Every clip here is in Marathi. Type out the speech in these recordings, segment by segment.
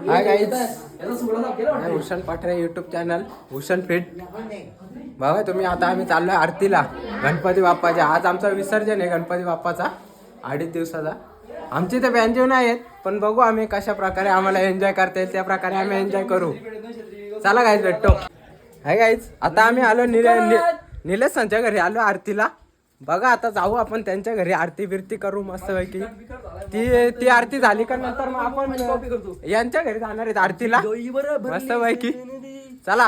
हाय guys, Bhushan Pathare YouTube channel Bhushan fit. बघा तुम्ही, आता आम्ही चाललोय आरतीला गणपती बाप्पाच्या. आज आमचा विसर्जन आहे गणपती बाप्पाचा 2.5 दिवसाचा. आमची तर बँजो नाही आहेत, पण बघू आम्ही कशा प्रकारे आम्हाला एन्जॉय करता येईल त्या प्रकारे आम्ही एन्जॉय करू. चला गाईज, भेटतो. हाय गाईज, आता आम्ही आलो निलेश संच्या घरी आलो आरतीला. बघा आता जाऊ आपण त्यांच्या घरी, आरती बिरती करू मस्त पैकी. ती आरती झाली का नंतर मग आपण यांच्या घरी जाणार आहेत आरतीला मस्त पैकी. चला.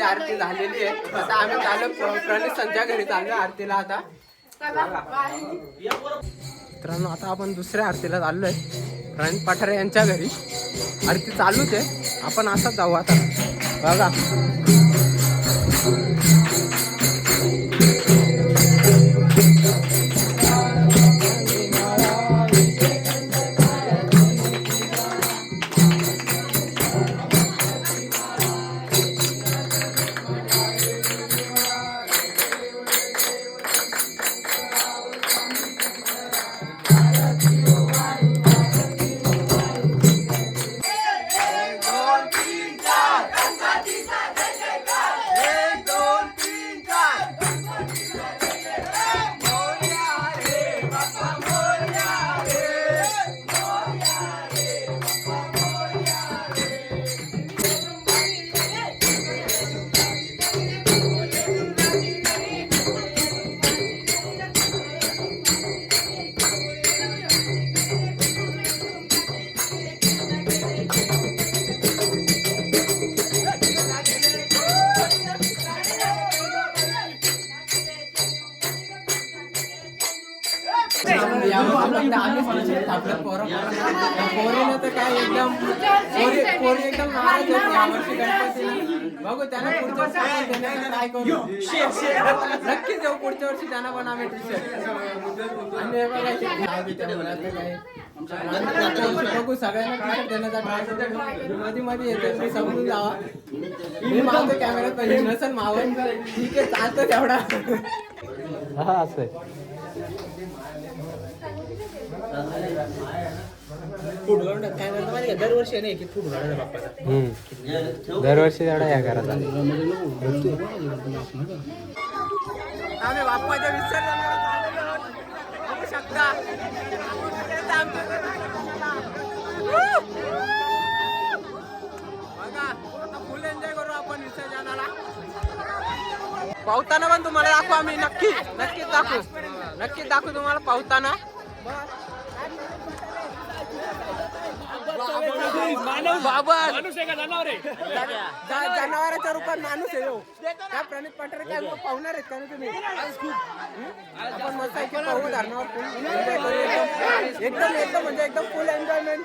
आरती झालेली आहे. आता आम्ही चालू प्रणित संच्या घरी चाललो आरतीला. आता मित्रांनो, आता आपण दुसऱ्या आरतीला चाललोय प्रणित पाठारे यांच्या घरी. आरती चालूच आहे, आपण असंच जाऊ आता. बघा पोरीनं तर काय एकदम पोरी एकदम नाराज होती यावर्षी गणपतीला. बघू त्यांना पुढच्या वर्षी देण्याचा ट्राय करू. नक्कीच देऊ पुढच्या वर्षी त्यांना पण आम्ही टी-शर्ट. आणि हे बघा बघू सगळ्यांना टी-शर्ट देण्याचा ट्राय करू. मध्ये मध्ये येते मी समजून जावा. मी मावतो कॅमेऱ्यात पाहिजे नसेल मावं ठीक आहे, चालतं तेवढा. हा असं आहे. दरवर्षी नाही की फूट दरवर्षी तेवढा या घरात आम्ही बाप्पाच्या विसर्जनाला बघू शकता. बघा आता फुल एन्जॉय करू आपण विसर्जनाला. पावताना पण तुम्हाला दाखवू आम्ही. नक्कीच दाखवू तुम्हाला पावताना. जनावरांच्या रूपात माणूस आहे. त्या प्रणित पाठारे काय पाहुणार आहेत का तुम्ही? आपण मस्त पाहू धरणावर एकदम म्हणजे एकदम फुल एन्जॉयमेंट.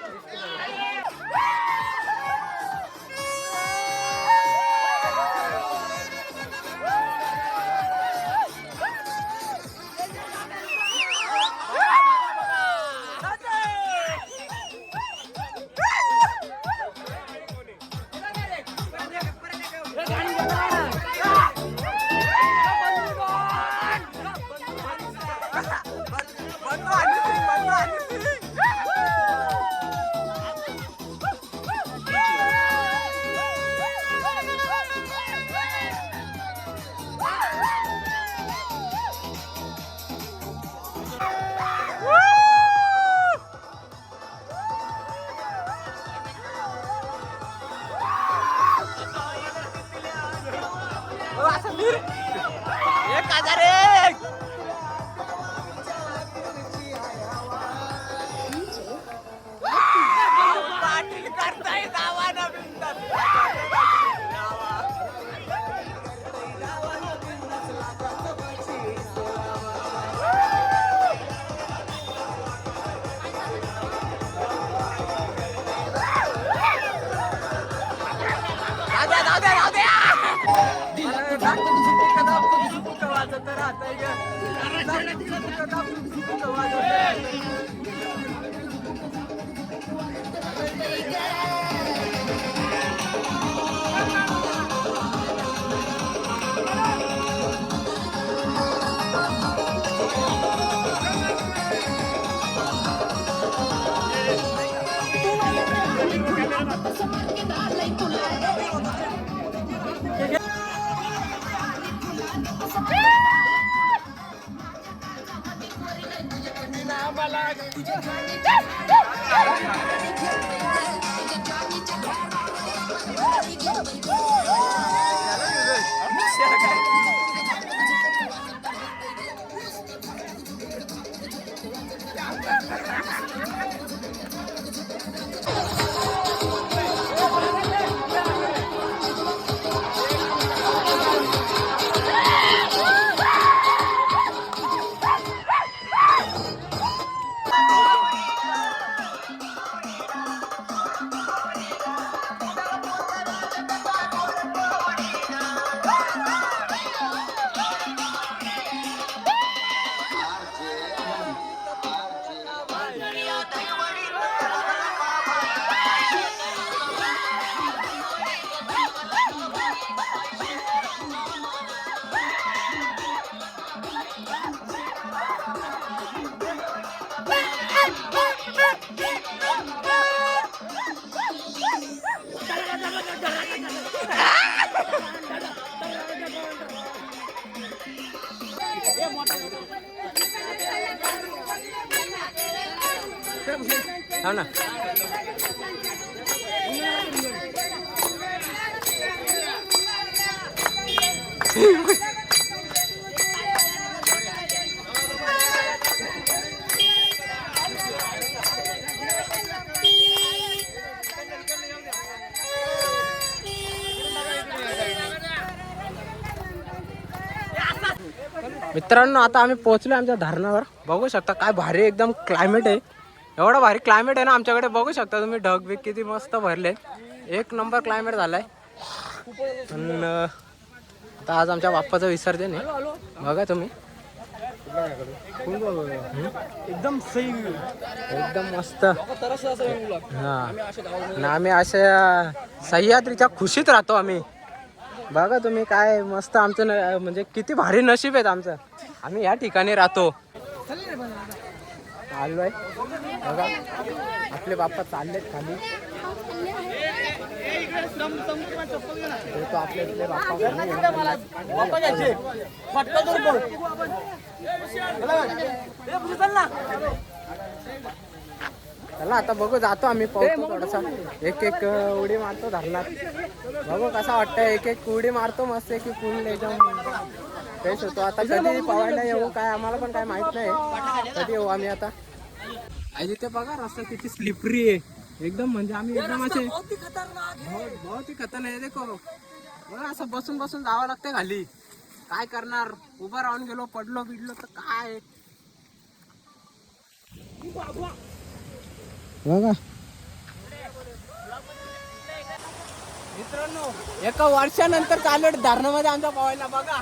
हो ना. मित्रांनो आता आम्ही पोहोचलो आमच्या धरणावर. बघू शकता काय भारी एकदम क्लायमेट आहे. एवढा भारी क्लायमेट आहे ना आमच्याकडे. बघू शकता तुम्ही ढग बिग किती मस्त भरले. एक नंबर क्लायमेट झालाय. पण आता आज आमच्या बाप्पाचं विसर्जन आहे. बघा तुम्ही एकदम सही एकदम मस्त. हा आम्ही अशा सह्याद्रीच्या खुशीत राहतो आम्ही. बघा तुम्ही काय मस्त आमचं म्हणजे किती भारी नशीब आहेत आमचं. आम्ही या ठिकाणी राहतो. आलोय बघा आपले बाप्पा चाललेत खाली. आपले इथले बाप्पा चला आता बघू जातो आम्ही पाहतो थोडासा. एक एक उडी मारतो धरणात. बघू कसा वाटतंय. एक एक उडी मारतो मस्त. एक एक पूल एकदम फ्रेश होतो. आता कधी पावायला येऊ काय आम्हाला पण काय माहित नाही. कधी येऊ आम्ही आता. आणि तिथे बघा रस्ता किती स्लिपरी आहे एकदम. म्हणजे आम्ही एकदम असे बहुत ही खतरनाक आहे. देखो बघा असं बसून बसून जावं लागतं खाली. काय करणार. उभं राहून गेलो पडलो बिडलो तर काय. बघा मित्रांनो एका वर्षानंतर चालू धरणामध्ये आमच्या पावायला. बघा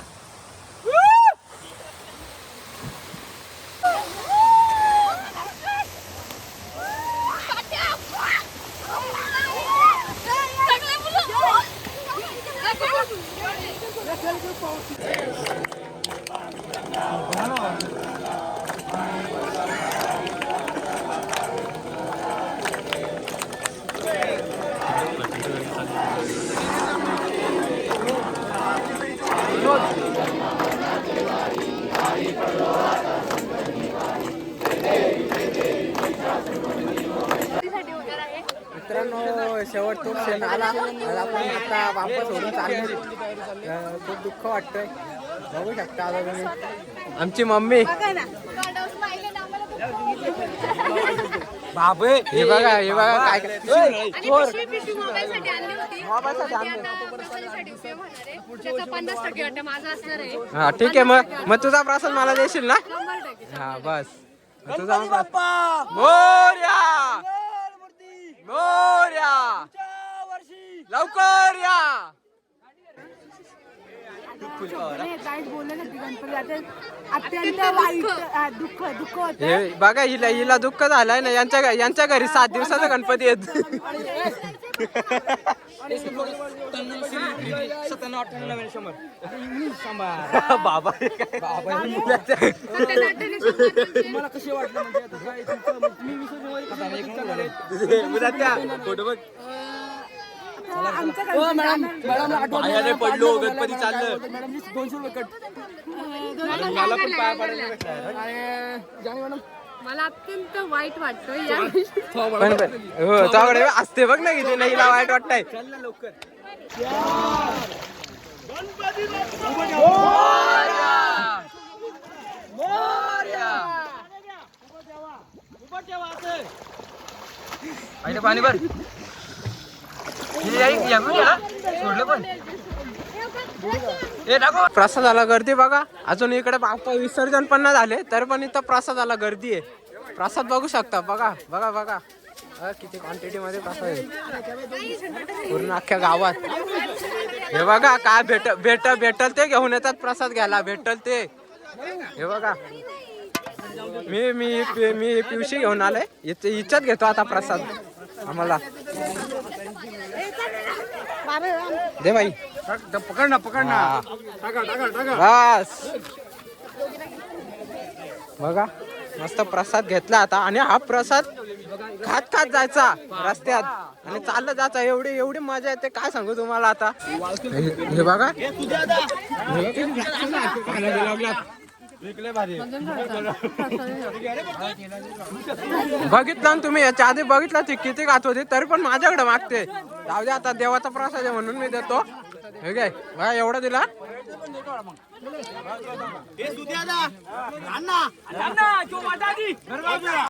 मित्रांनो शेवट तो क्षण आला. आपण आता वापस होऊन चाललो. खूप दुःख वाटतंय. बघू शकता आता तुम्ही आमची मम्मी. बाबे हे बघा हे बघा काय हा ठीक आहे. मग तुझा प्रसाद मला देशील ना. हा बस तुझा मोरया मोरया लवकर या. काहीच बोलले नाही गणपती आता अत्यंत वाईट दुःख होत. हे बघा हिला दुःख झालंय ना, यांच्या घरी 7 दिवसाचा गणपती येत. बाबा मला कसे वाटलं म्हणजे आता काय तुमचं मी विसर्जन पडलो गणपती चाललं. मॅडम 200 रुपये कट. मला पण पाया पडायला मॅडम मला अत्यंत वाईट वाटतं या पण हो त्याकडे असते बघ ना किती नाही हिला वाईट वाटतंय. चल ना लवकर. पाणी भर प्रसादाला गर्दी बघा. अजून इकडे बाप्पा विसर्जन पण नाही झाले तर पण इथं प्रसादाला गर्दी आहे. प्रसाद बघू शकता. बघा बघा बघा किती क्वांटिटी मध्ये प्रसाद आहे पूर्ण अख्ख्या गावात. हे बघा काय भेटल ते घेऊन येतात प्रसाद घ्यायला. भेटल ते हे बघा. मी पिवशी घेऊन आलोय. इच्छाच घेतो आता प्रसाद आम्हाला. दे बाई पकड ना बस. बघा मस्त प्रसाद घेतला आता आणि हा प्रसाद खात जायचा रस्त्यात आणि चाललं जायचं. एवढी मजा येते काय सांगू तुम्हाला. आता हे बघा बघितलं ना तुम्ही. याच्या आधी बघितलं ती किती खात होती तरी पण माझ्याकडे मागते. जाऊ दे आता देवाचा प्रसाद आहे म्हणून मी देतो. हे काय बघा एवढं दिला.